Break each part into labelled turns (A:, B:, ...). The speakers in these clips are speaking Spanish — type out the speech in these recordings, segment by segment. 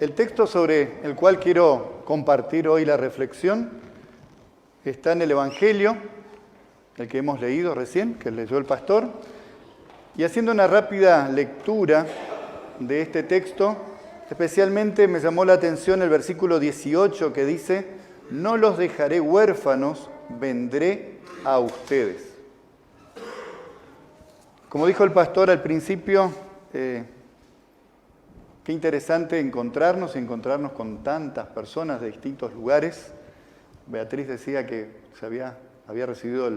A: El texto sobre el cual quiero compartir hoy la reflexión está en el Evangelio, el que hemos leído recién, que leyó el pastor, y haciendo una rápida lectura de este texto, especialmente me llamó la atención el versículo 18 que dice: no los dejaré huérfanos, vendré a ustedes. Como dijo el pastor al principio, qué interesante encontrarnos con tantas personas de distintos lugares. Beatriz decía que había recibido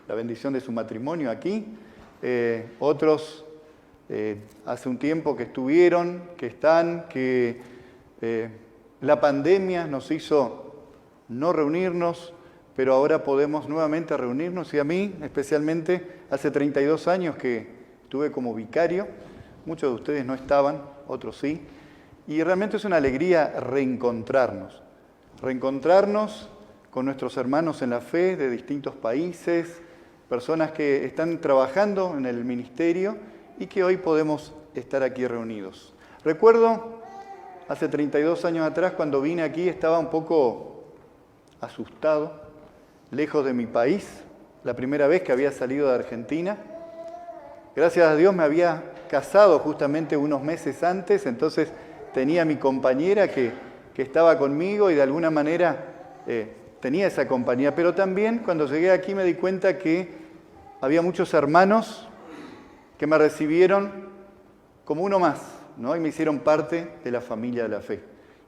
A: la bendición de su matrimonio aquí. Otros hace un tiempo que estuvieron, que están, que la pandemia nos hizo no reunirnos, pero ahora podemos nuevamente reunirnos. Y a mí, especialmente, hace 32 años que estuve como vicario. Muchos de ustedes no estaban, otros sí. Y realmente es una alegría reencontrarnos con nuestros hermanos en la fe de distintos países, personas que están trabajando en el ministerio y que hoy podemos estar aquí reunidos. Recuerdo, hace 32 años atrás, cuando vine aquí, estaba un poco asustado, lejos de mi país, la primera vez que había salido de Argentina. Gracias a Dios me había casado justamente unos meses antes, entonces tenía a mi compañera que estaba conmigo y de alguna manera tenía esa compañía. Pero también cuando llegué aquí me di cuenta que había muchos hermanos que me recibieron como uno más, ¿no? Y me hicieron parte de la familia de la fe.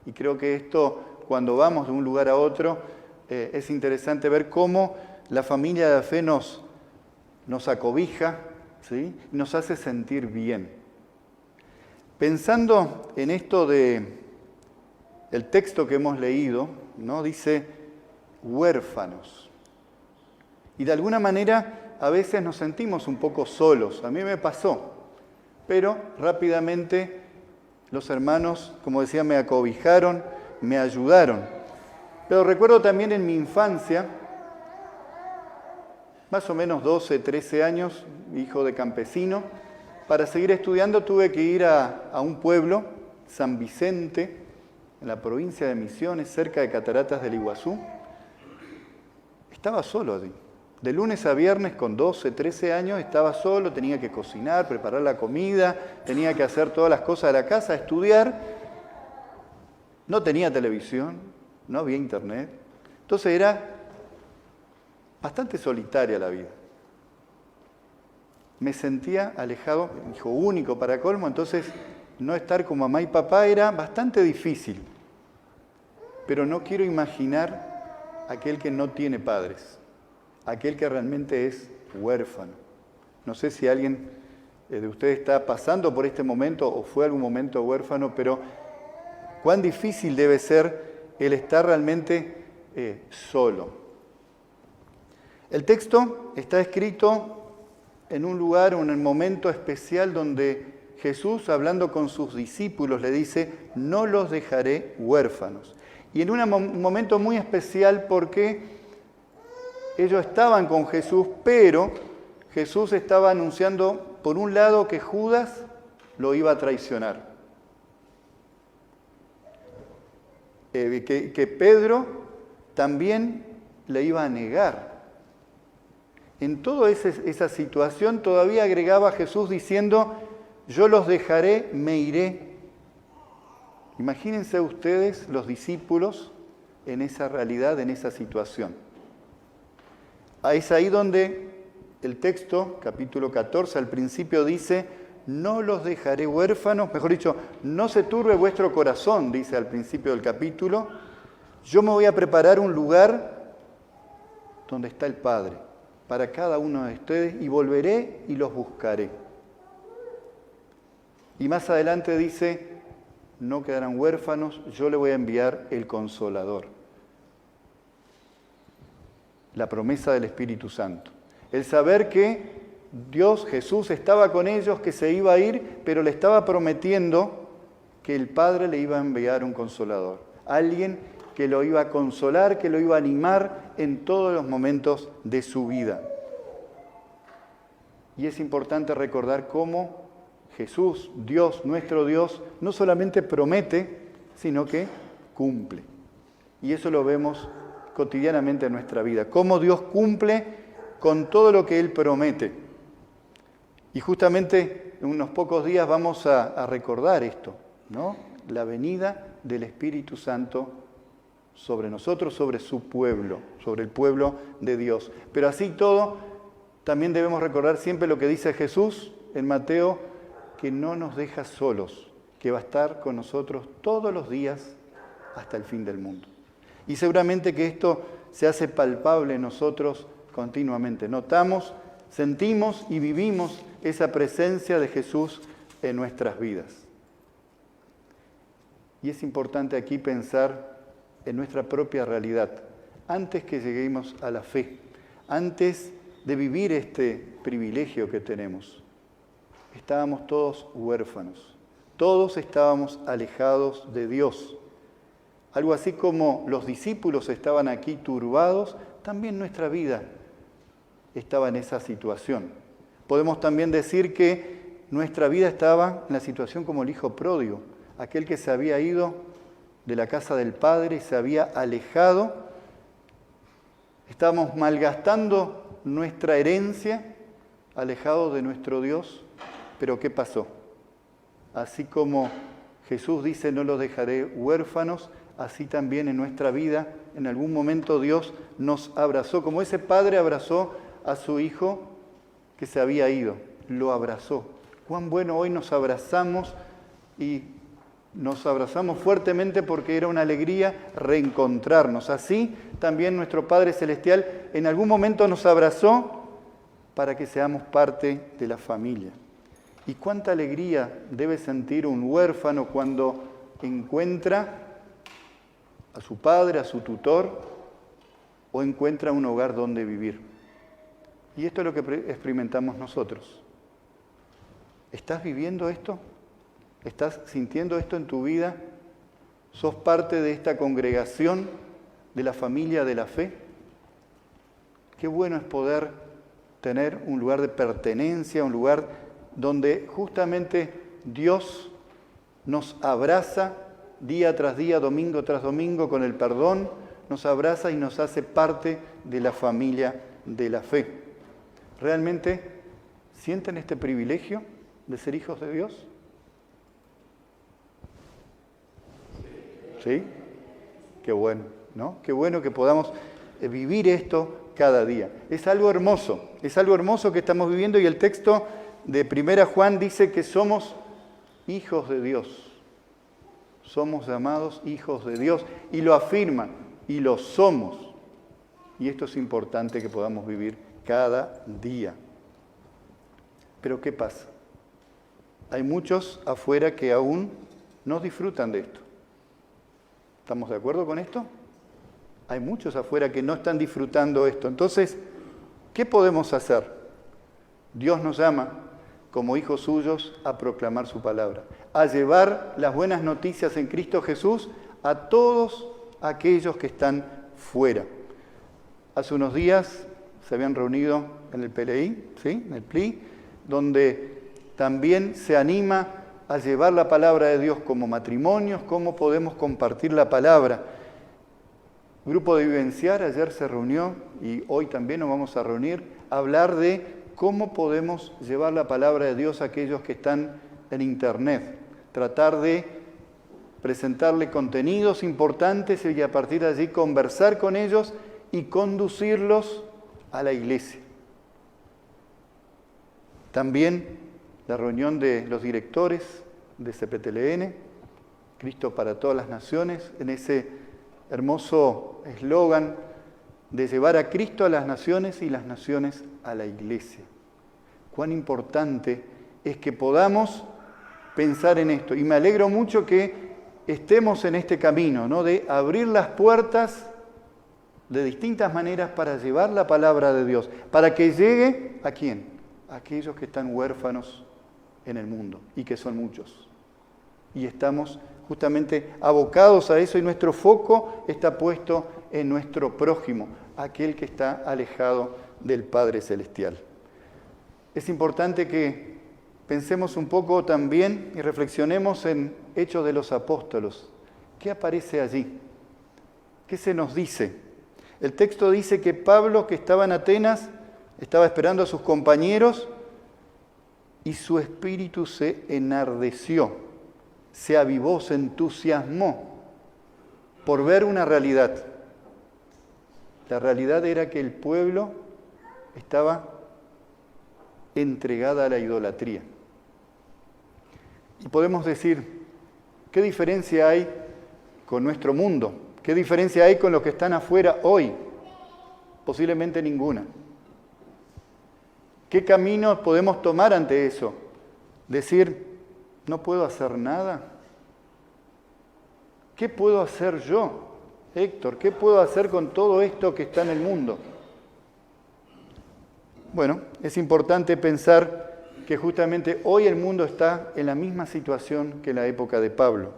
A: Y creo que esto, cuando vamos de un lugar a otro, es interesante ver cómo la familia de la fe nos acobija, ¿sí? Y nos hace sentir bien. Pensando en esto del texto que hemos leído, ¿no? Dice huérfanos. Y de alguna manera a veces nos sentimos un poco solos. A mí me pasó, pero rápidamente los hermanos, como decía, me acobijaron, me ayudaron. Pero recuerdo también en mi infancia, más o menos 12, 13 años, hijo de campesino, para seguir estudiando tuve que ir a un pueblo, San Vicente, en la provincia de Misiones, cerca de Cataratas del Iguazú. Estaba solo allí. De lunes a viernes, con 12, 13 años, estaba solo, tenía que cocinar, preparar la comida, tenía que hacer todas las cosas de la casa, estudiar. No tenía televisión, no había internet. Entonces era bastante solitaria la vida. Me sentía alejado, hijo único para colmo, entonces no estar con mamá y papá era bastante difícil. Pero no quiero imaginar aquel que no tiene padres, aquel que realmente es huérfano. No sé si alguien de ustedes está pasando por este momento o fue algún momento huérfano, pero cuán difícil debe ser el estar realmente solo. El texto está escrito en un lugar, en un momento especial donde Jesús, hablando con sus discípulos, le dice: no los dejaré huérfanos. Y en un momento muy especial porque ellos estaban con Jesús, pero Jesús estaba anunciando, por un lado, que Judas lo iba a traicionar. Que Pedro también le iba a negar. En toda esa situación todavía agregaba Jesús diciendo: yo los dejaré, me iré. Imagínense ustedes los discípulos en esa realidad, en esa situación. Es ahí donde el texto, capítulo 14, al principio dice: no los dejaré huérfanos, mejor dicho, no se turbe vuestro corazón, dice al principio del capítulo. Yo me voy a preparar un lugar donde está el Padre, para cada uno de ustedes, y volveré y los buscaré. Y más adelante dice: no quedarán huérfanos, yo le voy a enviar el Consolador. La promesa del Espíritu Santo. El saber que Dios, Jesús, estaba con ellos, que se iba a ir, pero le estaba prometiendo que el Padre le iba a enviar un Consolador. Alguien que lo iba a consolar, que lo iba a animar en todos los momentos de su vida. Y es importante recordar cómo Jesús, Dios, nuestro Dios, no solamente promete, sino que cumple. Y eso lo vemos cotidianamente en nuestra vida, cómo Dios cumple con todo lo que Él promete. Y justamente en unos pocos días vamos a recordar esto, ¿no? La venida del Espíritu Santo sobre nosotros, sobre su pueblo, sobre el pueblo de Dios. Pero así todo, también debemos recordar siempre lo que dice Jesús en Mateo, que no nos deja solos, que va a estar con nosotros todos los días hasta el fin del mundo. Y seguramente que esto se hace palpable en nosotros continuamente. Notamos, sentimos y vivimos esa presencia de Jesús en nuestras vidas. Y es importante aquí pensar en nuestra propia realidad, antes que lleguemos a la fe, antes de vivir este privilegio que tenemos. Estábamos todos huérfanos, todos estábamos alejados de Dios. Algo así como los discípulos estaban aquí turbados, también nuestra vida estaba en esa situación. Podemos también decir que nuestra vida estaba en la situación como el hijo pródigo, aquel que se había ido de la casa del Padre y se había alejado. Estábamos malgastando nuestra herencia, alejados de nuestro Dios. Pero ¿qué pasó? Así como Jesús dice, no los dejaré huérfanos, así también en nuestra vida, en algún momento Dios nos abrazó, como ese padre abrazó a su hijo que se había ido, lo abrazó. Cuán bueno hoy nos abrazamos y nos abrazamos fuertemente porque era una alegría reencontrarnos. Así también nuestro Padre Celestial en algún momento nos abrazó para que seamos parte de la familia. Y cuánta alegría debe sentir un huérfano cuando encuentra a su padre, a su tutor, o encuentra un hogar donde vivir. Y esto es lo que experimentamos nosotros. ¿Estás viviendo esto? ¿Estás sintiendo esto en tu vida? ¿Sos parte de esta congregación, de la familia de la fe? Qué bueno es poder tener un lugar de pertenencia, un lugar donde justamente Dios nos abraza día tras día, domingo tras domingo, con el perdón, nos abraza y nos hace parte de la familia de la fe. ¿Realmente sienten este privilegio de ser hijos de Dios? ¿Sí? Qué bueno, ¿no? Qué bueno que podamos vivir esto cada día. Es algo hermoso que estamos viviendo y el texto de 1 Juan dice que somos hijos de Dios. Somos llamados hijos de Dios y lo afirma y lo somos. Y esto es importante que podamos vivir cada día. Pero ¿qué pasa? Hay muchos afuera que aún no disfrutan de esto. ¿Estamos de acuerdo con esto? Hay muchos afuera que no están disfrutando esto. Entonces, ¿qué podemos hacer? Dios nos llama como hijos suyos a proclamar su palabra, a llevar las buenas noticias en Cristo Jesús a todos aquellos que están fuera. Hace unos días se habían reunido en el PLI, ¿sí? En el PLI, donde también se anima a llevar la palabra de Dios como matrimonios, cómo podemos compartir la palabra. El grupo de Vivenciar ayer se reunió y hoy también nos vamos a reunir a hablar de cómo podemos llevar la palabra de Dios a aquellos que están en Internet. Tratar de presentarle contenidos importantes y a partir de allí conversar con ellos y conducirlos a la iglesia. También la reunión de los directores de CPTLN, Cristo para todas las naciones, en ese hermoso eslogan de llevar a Cristo a las naciones y las naciones a la iglesia. Cuán importante es que podamos pensar en esto. Y me alegro mucho que estemos en este camino, ¿no? De abrir las puertas de distintas maneras para llevar la palabra de Dios, para que llegue ¿a quién? A aquellos que están huérfanos en el mundo y que son muchos. Y estamos justamente abocados a eso y nuestro foco está puesto en nuestro prójimo, aquel que está alejado del Padre Celestial. Es importante que pensemos un poco también y reflexionemos en Hechos de los Apóstoles, ¿Qué aparece allí? ¿Qué se nos dice? El texto dice que Pablo, que estaba en Atenas, estaba esperando a sus compañeros y su espíritu se enardeció, se avivó, se entusiasmó por ver una realidad. La realidad era que el pueblo estaba entregada a la idolatría. Y podemos decir, ¿qué diferencia hay con nuestro mundo? ¿Qué diferencia hay con los que están afuera hoy? Posiblemente ninguna. ¿Qué camino podemos tomar ante eso? Decir, no puedo hacer nada. ¿Qué puedo hacer yo, Héctor? ¿Qué puedo hacer con todo esto que está en el mundo? Bueno, es importante pensar que justamente hoy el mundo está en la misma situación que en la época de Pablo,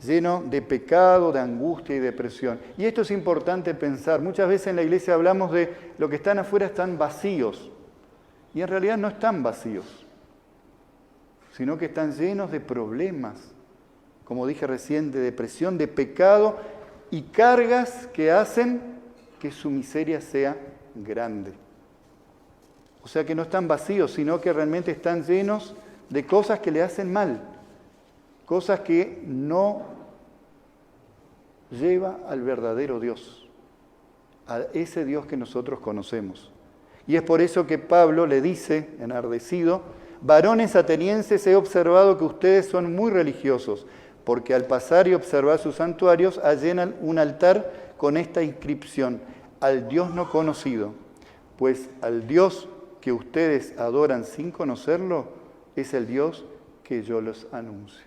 A: lleno de pecado, de angustia y depresión. Y esto es importante pensar. Muchas veces en la iglesia hablamos de lo que están afuera están vacíos. Y en realidad no están vacíos, sino que están llenos de problemas, como dije recién, de depresión, de pecado y cargas que hacen que su miseria sea grande. O sea que no están vacíos, sino que realmente están llenos de cosas que le hacen mal, cosas que no lleva al verdadero Dios, a ese Dios que nosotros conocemos. Y es por eso que Pablo le dice, enardecido, varones atenienses, he observado que ustedes son muy religiosos, porque al pasar y observar sus santuarios allenan un altar con esta inscripción, al Dios no conocido, pues al Dios que ustedes adoran sin conocerlo, es el Dios que yo les anuncio.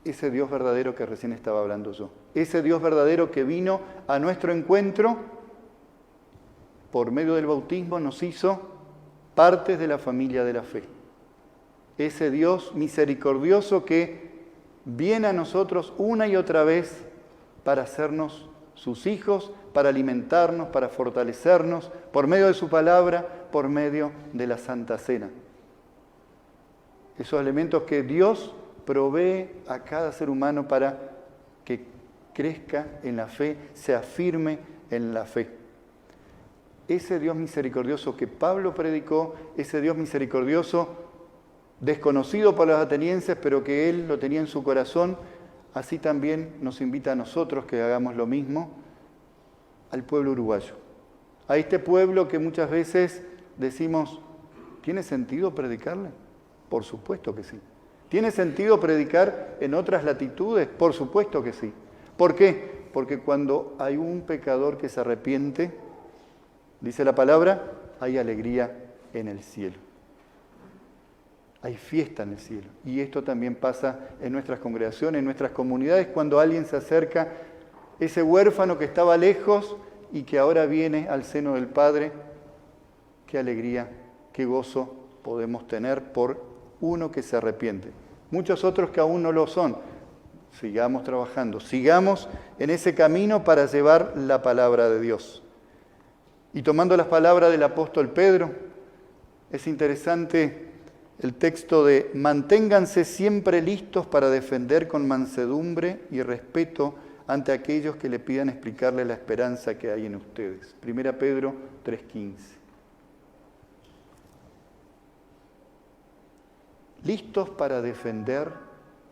A: Ese Dios verdadero que recién estaba hablando yo, ese Dios verdadero que vino a nuestro encuentro, por medio del bautismo nos hizo partes de la familia de la fe. Ese Dios misericordioso que viene a nosotros una y otra vez para hacernos sus hijos, para alimentarnos, para fortalecernos, por medio de su palabra, por medio de la Santa Cena. Esos elementos que Dios provee a cada ser humano para que crezca en la fe, se afirme en la fe. Ese Dios misericordioso que Pablo predicó, ese Dios misericordioso desconocido por los atenienses, pero que él lo tenía en su corazón, así también nos invita a nosotros que hagamos lo mismo al pueblo uruguayo. A este pueblo que muchas veces decimos, ¿tiene sentido predicarle? Por supuesto que sí. ¿Tiene sentido predicar en otras latitudes? Por supuesto que sí. ¿Por qué? Porque cuando hay un pecador que se arrepiente, dice la palabra, hay alegría en el cielo. Hay fiesta en el cielo. Y esto también pasa en nuestras congregaciones, en nuestras comunidades, cuando alguien se acerca, ese huérfano que estaba lejos y que ahora viene al seno del Padre. Qué alegría, qué gozo podemos tener por uno que se arrepiente. Muchos otros que aún no lo son. Sigamos trabajando, sigamos en ese camino para llevar la palabra de Dios. Y tomando las palabras del apóstol Pedro, es interesante el texto de manténganse siempre listos para defender con mansedumbre y respeto ante aquellos que le pidan explicarle la esperanza que hay en ustedes. 1 Pedro 3:15. Listos para defender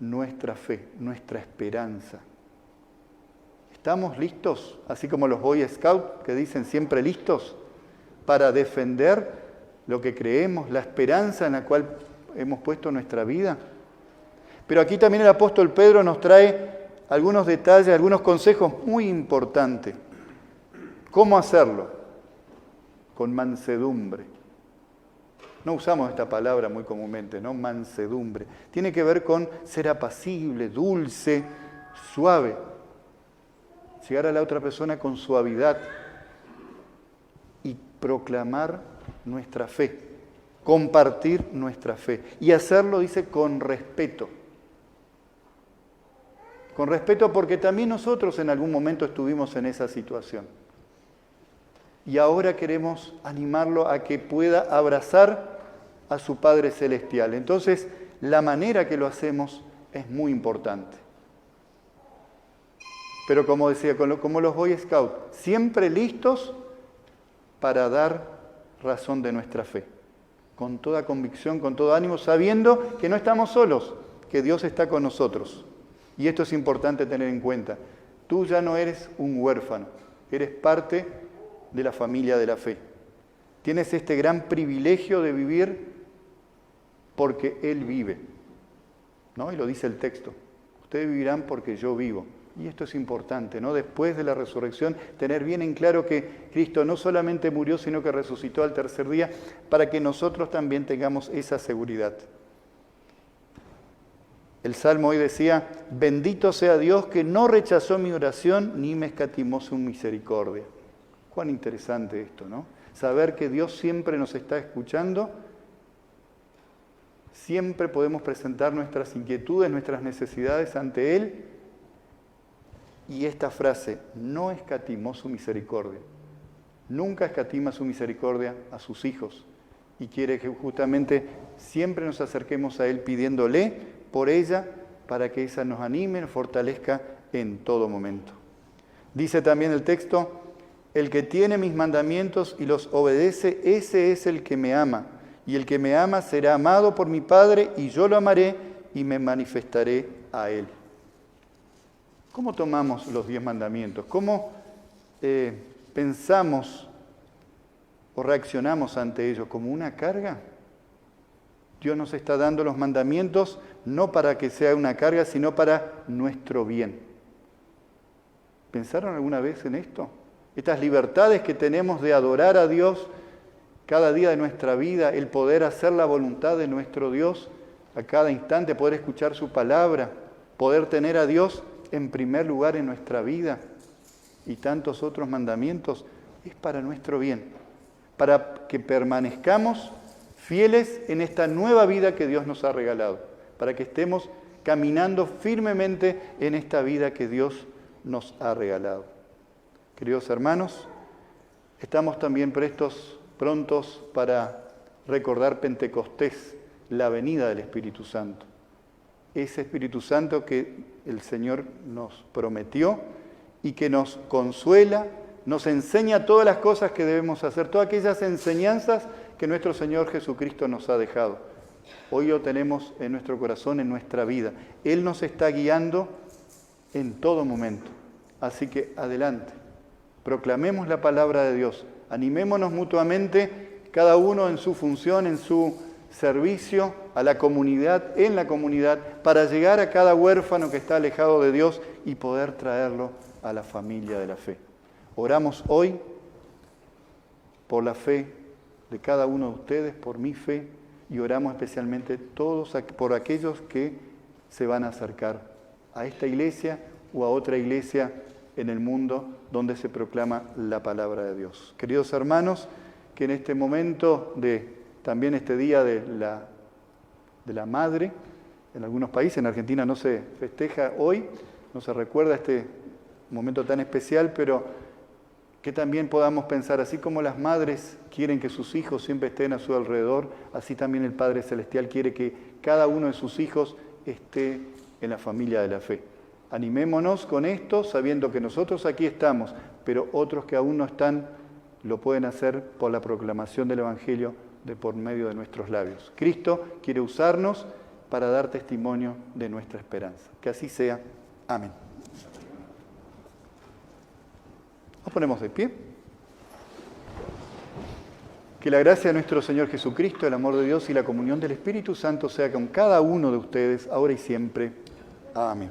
A: nuestra fe, nuestra esperanza. ¿Estamos listos, así como los Boy Scouts que dicen siempre listos, para defender lo que creemos, la esperanza en la cual hemos puesto nuestra vida? Pero aquí también el apóstol Pedro nos trae algunos detalles, algunos consejos muy importantes. ¿Cómo hacerlo? Con mansedumbre. No usamos esta palabra muy comúnmente, ¿no? Mansedumbre. Tiene que ver con ser apacible, dulce, suave. Llegar a la otra persona con suavidad y proclamar nuestra fe, compartir nuestra fe. Y hacerlo, dice, con respeto. Con respeto porque también nosotros en algún momento estuvimos en esa situación. Y ahora queremos animarlo a que pueda abrazar a su Padre Celestial. Entonces, la manera que lo hacemos es muy importante. Pero como decía, como los Boy Scouts, siempre listos para dar razón de nuestra fe. Con toda convicción, con todo ánimo, sabiendo que no estamos solos, que Dios está con nosotros. Y esto es importante tener en cuenta. Tú ya no eres un huérfano, eres parte de la familia de la fe. Tienes este gran privilegio de vivir porque Él vive, ¿no? Y lo dice el texto. Ustedes vivirán porque yo vivo. Y esto es importante, ¿no? Después de la resurrección, tener bien en claro que Cristo no solamente murió, sino que resucitó al tercer día, para que nosotros también tengamos esa seguridad. El Salmo hoy decía, bendito sea Dios que no rechazó mi oración ni me escatimó su misericordia. Cuán interesante esto, ¿no? Saber que Dios siempre nos está escuchando, siempre podemos presentar nuestras inquietudes, nuestras necesidades ante Él. Y esta frase, no escatimó su misericordia. Nunca escatima su misericordia a sus hijos. Y quiere que justamente siempre nos acerquemos a Él pidiéndole por ella para que esa nos anime, nos fortalezca en todo momento. Dice también el texto, el que tiene mis mandamientos y los obedece, ese es el que me ama. Y el que me ama será amado por mi Padre y yo lo amaré y me manifestaré a Él. ¿Cómo tomamos los 10 mandamientos? ¿Cómo pensamos o reaccionamos ante ellos? ¿Como una carga? Dios nos está dando los mandamientos no para que sea una carga, sino para nuestro bien. ¿Pensaron alguna vez en esto? Estas libertades que tenemos de adorar a Dios cada día de nuestra vida, el poder hacer la voluntad de nuestro Dios a cada instante, poder escuchar su palabra, poder tener a Dios en primer lugar en nuestra vida y tantos otros mandamientos, es para nuestro bien, para que permanezcamos fieles en esta nueva vida que Dios nos ha regalado, para que estemos caminando firmemente en esta vida que Dios nos ha regalado. Queridos hermanos, estamos también prontos para recordar Pentecostés, la venida del Espíritu Santo. Ese Espíritu Santo que el Señor nos prometió y que nos consuela, nos enseña todas las cosas que debemos hacer, todas aquellas enseñanzas que nuestro Señor Jesucristo nos ha dejado. Hoy lo tenemos en nuestro corazón, en nuestra vida. Él nos está guiando en todo momento. Así que adelante, proclamemos la palabra de Dios, animémonos mutuamente, cada uno en su función, en su servicio a la comunidad, en la comunidad, para llegar a cada huérfano que está alejado de Dios y poder traerlo a la familia de la fe. Oramos hoy por la fe de cada uno de ustedes, por mi fe, y oramos especialmente todos por aquellos que se van a acercar a esta iglesia o a otra iglesia en el mundo donde se proclama la palabra de Dios. Queridos hermanos, que en este momento también este día de la Madre, en algunos países, en Argentina no se festeja hoy, no se recuerda este momento tan especial, pero que también podamos pensar, así como las madres quieren que sus hijos siempre estén a su alrededor, así también el Padre Celestial quiere que cada uno de sus hijos esté en la familia de la fe. Animémonos con esto, sabiendo que nosotros aquí estamos, pero otros que aún no están, lo pueden hacer por la proclamación del Evangelio por medio de nuestros labios. Cristo quiere usarnos para dar testimonio de nuestra esperanza. Que así sea. Amén. Nos ponemos de pie. Que la gracia de nuestro Señor Jesucristo, el amor de Dios y la comunión del Espíritu Santo sea con cada uno de ustedes, ahora y siempre. Amén.